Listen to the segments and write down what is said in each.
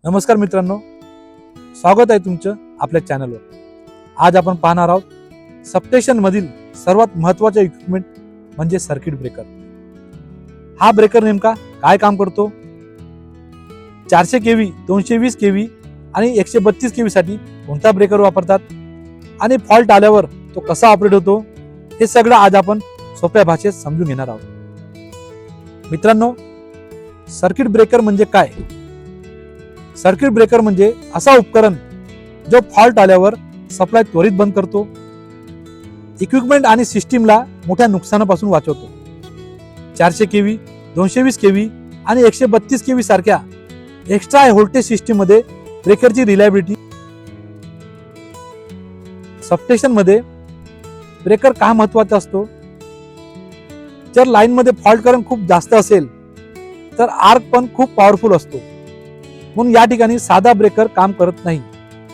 नमस्कार मित्रांनो, स्वागत आहे तुमचं आपल्या चॅनलवर. आज आपण पाहणार आहोत सबस्टेशन मधील सर्वात महत्त्वाचा इक्विपमेंट म्हणजे सर्किट ब्रेकर. हा ब्रेकर नेमका काय काम करतो, 400 केव्ही, 220 केव्ही आणि 132 केव्ही साठी कोणता ब्रेकर वापरतात आणि फॉल्ट आल्यावर तो कसा ऑपरेट होतो, हे सगळं आज आपण सोप्या भाषेत समजून घेणार आहोत. मित्रांनो, सर्किट ब्रेकर म्हणजे काय? सर्किट ब्रेकर म्हणजे असा उपकरण जो फॉल्ट आल्यावर सप्लाय त्वरित बंद करतो, इक्विपमेंट आणि सिस्टीमला मोठ्या नुकसानापासून वाचवतो. 400 केव्ही, 220 केव्ही आणि 132 केव्ही सारख्या एक्स्ट्रा हाय व्होल्टेज सिस्टीम मध्ये ब्रेकरची रिलायबिलिटी. सबस्टेशन मध्ये ब्रेकर का महत्वाचा असतो? जर लाईन मध्ये फॉल्ट करंट खूप जास्त असेल तर आर्क पण खूप पॉवरफुल असतो, म्हणून या ठिकाणी साधा ब्रेकर काम करत नाही.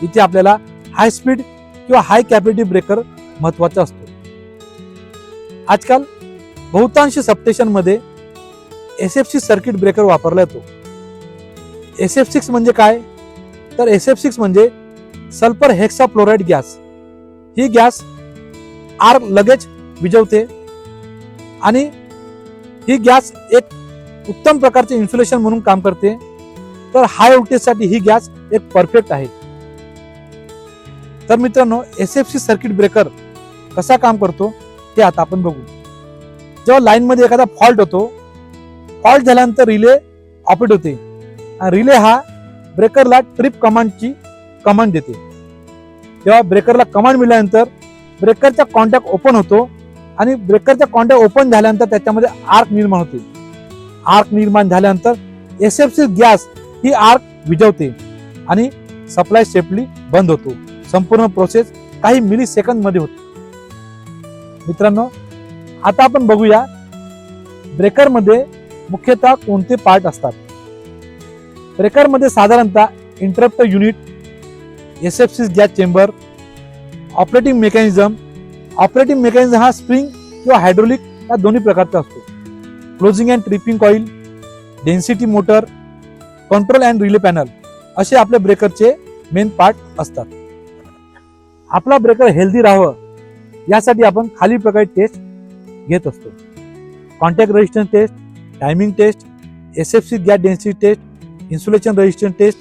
इथे आपल्याला हाय स्पीड किंवा हाय कॅपॅसिटी ब्रेकर महत्वाचा असतो. आजकाल बहुतांश सबस्टेशन मध्ये SF6 सर्किट ब्रेकर वापरला जातो. SF6 म्हणजे काय? तर SF6 म्हणजे सल्फर हेक्साफ्लोराइड गॅस. ही गॅस आर्क लगेच विझवते आणि ही गॅस एक उत्तम प्रकारचे इन्सुलेशन म्हणून काम करते. तर हाय व्होल्टेज साठी ही गॅस एक परफेक्ट आहे. तर मित्रांनो, SF6 सर्किट ब्रेकर कसा काम करतो ते आता आपण बघू. जेव्हा लाईन मध्ये एखादा फॉल्ट होतो, फॉल्ट झाल्यानंतर रिले ऑपरेट होते आणि रिले हा ब्रेकरला ट्रिप कमांडची कमांड देते. तेव्हा ब्रेकरला कमांड मिळाल्यानंतर ब्रेकरचा कॉन्टॅक्ट ओपन होतो आणि ब्रेकरचा कॉन्टॅक्ट ओपन झाल्यानंतर त्याच्यामध्ये आर्क निर्माण होते. आर्क निर्माण झाल्यानंतर SF6 गॅस ही आर्क विझवते आणि सप्लाय सेफली बंद होतो. संपूर्ण प्रोसेस काही मिली सेकंद मध्ये होते. मित्रांनो, आता आपण बघूया ब्रेकर मध्ये मुख्यतः कोणते पार्ट असतात. ब्रेकर मध्ये साधारणतः interrupter unit, SF6 gas chamber, operating mechanism. Operating mechanism हा स्प्रिंग किंवा हायड्रोलिक या दोन्ही प्रकारचा असतो. Closing and tripping coil, density motor, control and relay panel असे आपल्या ब्रेकरचे मेन पार्ट असतात. आपला ब्रेकर हेल्दी राहावं यासाठी आपण खालील प्रकारे टेस्ट घेत असतो: contact resistance test, timing test, SF6 gas density test, insulation resistance test.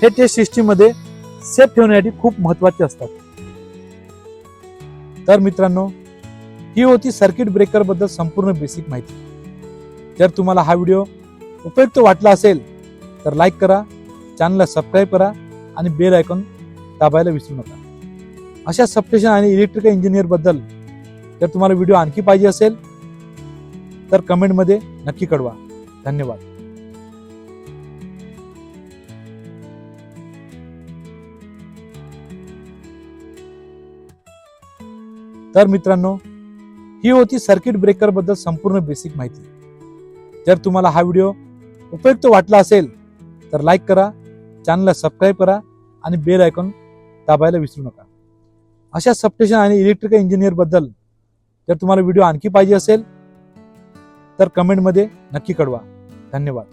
हे टेस्ट सिस्टीम मध्ये सेफ ठेवण्यासाठी खूप महत्वाचे असतात. तर मित्रांनो, ही होती सर्किट ब्रेकर बद्दल संपूर्ण बेसिक माहिती. जर तुम्हाला हा व्हिडिओ उपयुक्त वाटला असेल तर लाईक करा, चॅनलला सबस्क्राईब करा आणि बेल आयकॉन दाबायला विसरू नका. अशा सबस्टेशन आणि इलेक्ट्रिकल इंजिनियर बद्दल जर तुम्हाला व्हिडिओ आणखी पाहिजे असेल तर कमेंट मध्ये नक्की कळवा. धन्यवाद. तर मित्रांनो, ही होती सर्किट ब्रेकर बद्दल संपूर्ण बेसिक माहिती. जर तुम्हाला हा व्हिडिओ उपयुक्त वाटला असेल तर लाईक करा, चॅनलला सबस्क्राईब करा आणि बेल आयकॉन दाबायला विसरू नका. अशा सबस्टेशन आणि इलेक्ट्रिकल इंजिनियर बद्दल जर तुम्हाला व्हिडिओ आणखी पाहिजे असेल तर कमेंट मध्ये नक्की कळवा. धन्यवाद.